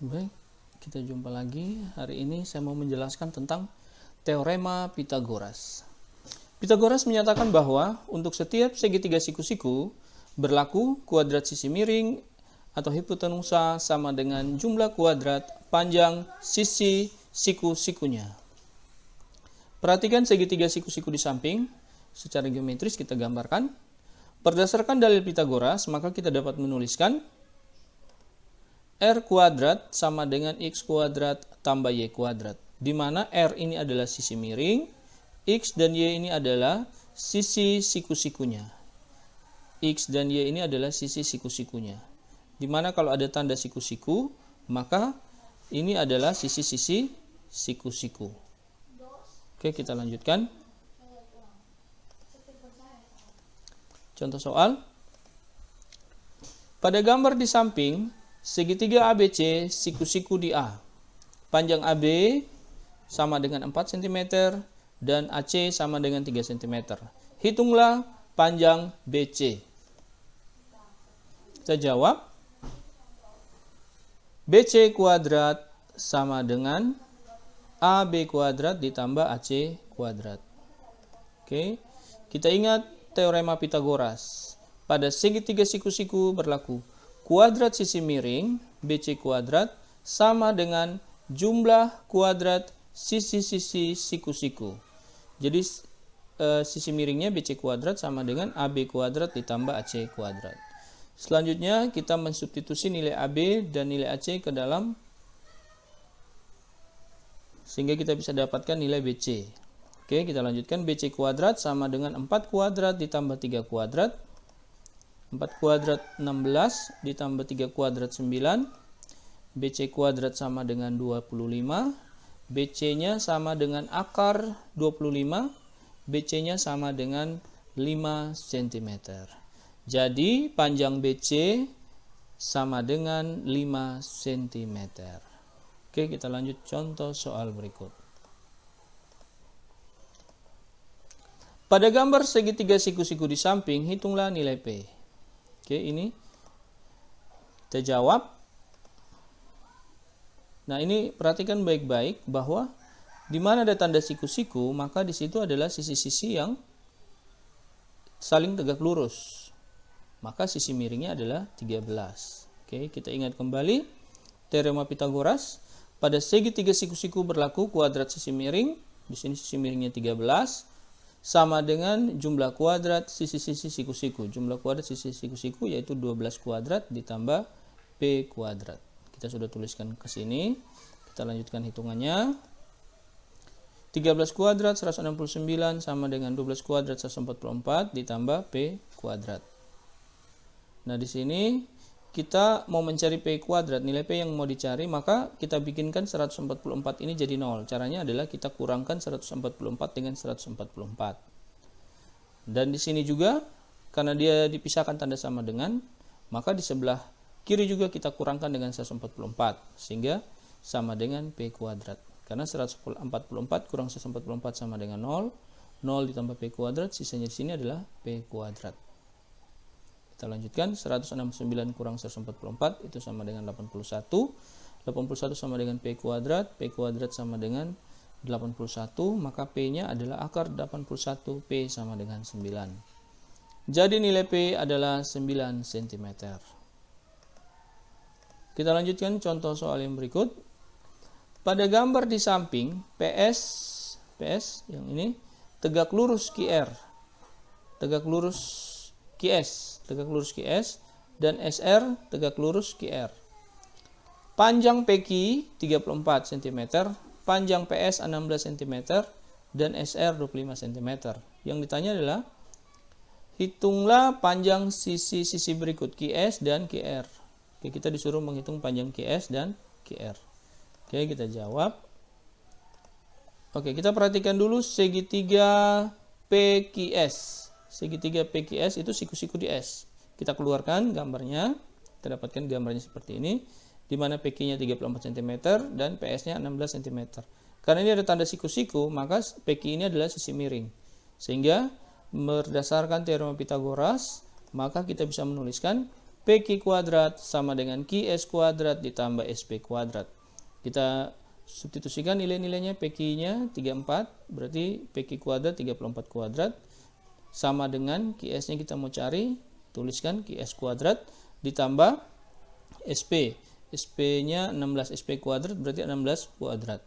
Baik, kita jumpa lagi. Hari ini saya mau menjelaskan tentang teorema Pythagoras. Pythagoras menyatakan bahwa untuk setiap segitiga siku-siku berlaku kuadrat sisi miring atau hipotenusa sama dengan jumlah kuadrat panjang sisi siku-sikunya. Perhatikan segitiga siku-siku di samping. Secara geometris kita gambarkan. Berdasarkan dalil Pythagoras, maka kita dapat menuliskan R kuadrat sama dengan X kuadrat tambah Y kuadrat. Di mana R ini adalah sisi miring, X dan Y ini adalah sisi siku-sikunya. X dan Y ini adalah sisi siku-sikunya. Di mana kalau ada tanda siku-siku, maka ini adalah sisi-sisi siku-siku. Oke, kita lanjutkan. Contoh soal. Pada gambar di samping, segitiga ABC siku-siku di A. Panjang AB sama dengan 4 cm dan AC sama dengan 3 cm. Hitunglah panjang BC. Kita jawab. BC kuadrat sama dengan AB kuadrat ditambah AC kuadrat. Oke, kita ingat teorema Pythagoras. Pada segitiga siku-siku berlaku kuadrat sisi miring BC kuadrat sama dengan jumlah kuadrat sisi-sisi siku-siku. Jadi sisi miringnya BC kuadrat sama dengan AB kuadrat ditambah AC kuadrat. Selanjutnya kita mensubstitusi nilai AB dan nilai AC ke dalam sehingga kita bisa dapatkan nilai BC. Oke, kita lanjutkan. BC kuadrat sama dengan 4 kuadrat ditambah 3 kuadrat. 4 kuadrat 16 ditambah 3 kuadrat 9. BC kuadrat sama dengan 25. BC-nya sama dengan akar 25. BC-nya sama dengan 5 cm. Jadi panjang BC sama dengan 5 cm. Oke, kita lanjut contoh soal berikut. Pada gambar segitiga siku-siku di samping, hitunglah nilai P. Oke, ini kita jawab. Nah, ini perhatikan baik-baik bahwa di mana ada tanda siku-siku, maka di situ adalah sisi-sisi yang saling tegak lurus. Maka sisi miringnya adalah 13. Oke, kita ingat kembali teorema Pythagoras. Pada segitiga siku-siku berlaku kuadrat sisi miring. Di sini sisi miringnya 13. Sama dengan jumlah kuadrat sisi-sisi siku-siku. Jumlah kuadrat sisi siku-siku yaitu 12 kuadrat ditambah P kuadrat. Kita sudah tuliskan ke sini. Kita lanjutkan hitungannya. 13 kuadrat 169 sama dengan 12 kuadrat 144 ditambah P kuadrat. Nah, di sini kita mau mencari P kuadrat, nilai P yang mau dicari, maka kita bikinkan 144 ini jadi 0. Caranya adalah kita kurangkan 144 dengan 144. Dan di sini juga, karena dia dipisahkan tanda sama dengan, maka di sebelah kiri juga kita kurangkan dengan 144. Sehingga sama dengan P kuadrat. Karena 144 kurang 144 sama dengan 0. 0 ditambah P kuadrat, sisanya di sini adalah P kuadrat. Kita lanjutkan, 169 kurang 144 itu sama dengan 81. 81 sama dengan P kuadrat sama dengan 81, maka P-nya adalah akar 81, P sama dengan 9. Jadi nilai P adalah 9 cm. Kita lanjutkan contoh soal yang berikut. Pada gambar di samping, PS yang ini tegak lurus QR. Tegak lurus QS dan SR tegak lurus QR. Panjang PQ 34 cm, panjang PS 16 cm dan SR 25 cm. Yang ditanya adalah hitunglah panjang sisi-sisi berikut QS dan QR. Oke, kita disuruh menghitung panjang QS dan QR. Oke, kita jawab. Oke, kita perhatikan dulu segitiga PQS. Segitiga PQS itu siku-siku di S. Kita keluarkan gambarnya. Kita dapatkan gambarnya seperti ini. Di mana PQ-nya 34 cm dan PS-nya 16 cm. Karena ini ada tanda siku-siku, maka PQ ini adalah sisi miring. Sehingga berdasarkan teorema Pythagoras, maka kita bisa menuliskan P PQ kuadrat sama dengan QS kuadrat ditambah SP kuadrat. Kita substitusikan nilai-nilainya. PQ-nya 34, berarti PQ kuadrat 34 kuadrat sama dengan QS-nya kita mau cari, tuliskan QS kuadrat ditambah SP. SP-nya 16, SP kuadrat berarti 16 kuadrat.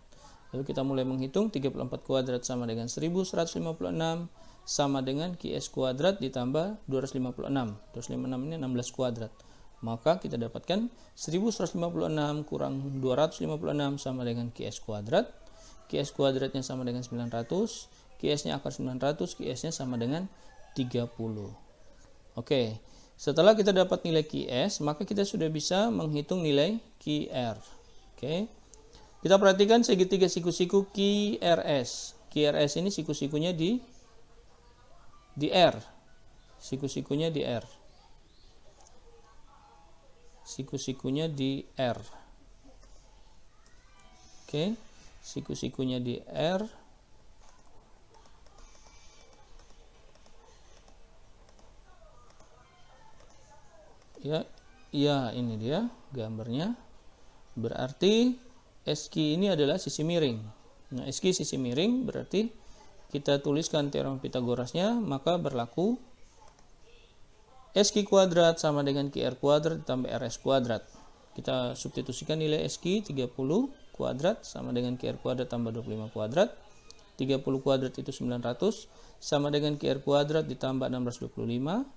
Lalu kita mulai menghitung. 34 kuadrat sama dengan 1156 sama dengan QS kuadrat ditambah 256. 256 ini 16 kuadrat. Maka kita dapatkan 1156 kurang 256 sama dengan QS kuadrat. QS kuadratnya sama dengan 900. QS-nya akar 900. QS-nya sama dengan 30. Oke. Setelah kita dapat nilai QS, maka kita sudah bisa menghitung nilai QR. Oke. Kita perhatikan segitiga siku-siku QRS. QRS ini siku-sikunya di R. Siku-sikunya di R. Siku-sikunya di R. Oke. Siku-sikunya di R. Ya, ini dia gambarnya. Berarti SQ ini adalah sisi miring. Nah, SQ sisi miring berarti kita tuliskan teorema Pitagorasnya, maka berlaku SQ kuadrat sama dengan QR kuadrat ditambah RS kuadrat. Kita substitusikan nilai SQ 30 kuadrat sama dengan QR kuadrat tambah 25 kuadrat. 30 kuadrat itu 900 sama dengan QR kuadrat ditambah 625.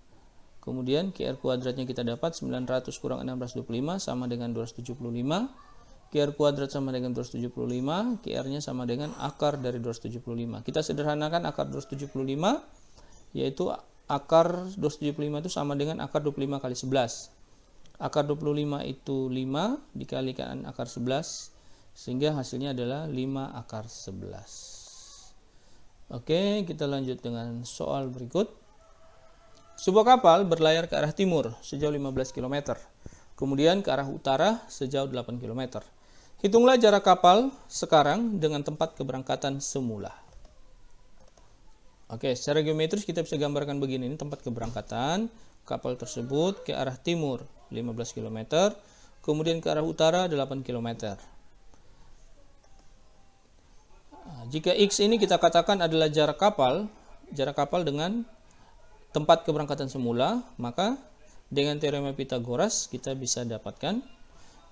Kemudian QR kuadratnya kita dapat 900 kurang 625 sama dengan 275. QR kuadrat sama dengan 275, QR-nya sama dengan akar dari 275. Kita sederhanakan akar 275, yaitu akar 275 itu sama dengan akar 25 kali 11. Akar 25 itu 5 dikalikan akar 11, sehingga hasilnya adalah 5 akar 11. Oke, kita lanjut dengan soal berikut. Sebuah kapal berlayar ke arah timur sejauh 15 km, kemudian ke arah utara sejauh 8 km. Hitunglah jarak kapal sekarang dengan tempat keberangkatan semula. Oke, secara geometris kita bisa gambarkan begini. Ini tempat keberangkatan kapal tersebut ke arah timur 15 km, kemudian ke arah utara 8 km. Jika X ini kita katakan adalah jarak kapal dengan tempat keberangkatan semula, maka dengan teorema Pitagoras kita bisa dapatkan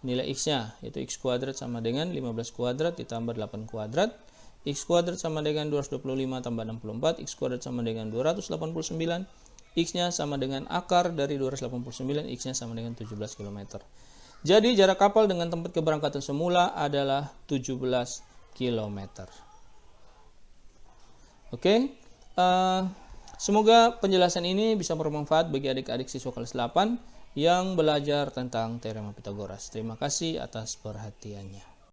nilai X-nya, yaitu X kuadrat sama dengan 15 kuadrat ditambah 8 kuadrat. X kuadrat sama dengan 225 tambah 64. X kuadrat sama dengan 289. X-nya sama dengan akar dari 289. X-nya sama dengan 17 km. Jadi jarak kapal dengan tempat keberangkatan semula adalah 17 km. Oke. Semoga penjelasan ini bisa bermanfaat bagi adik-adik siswa kelas 8 yang belajar tentang teorema Pitagoras. Terima kasih atas perhatiannya.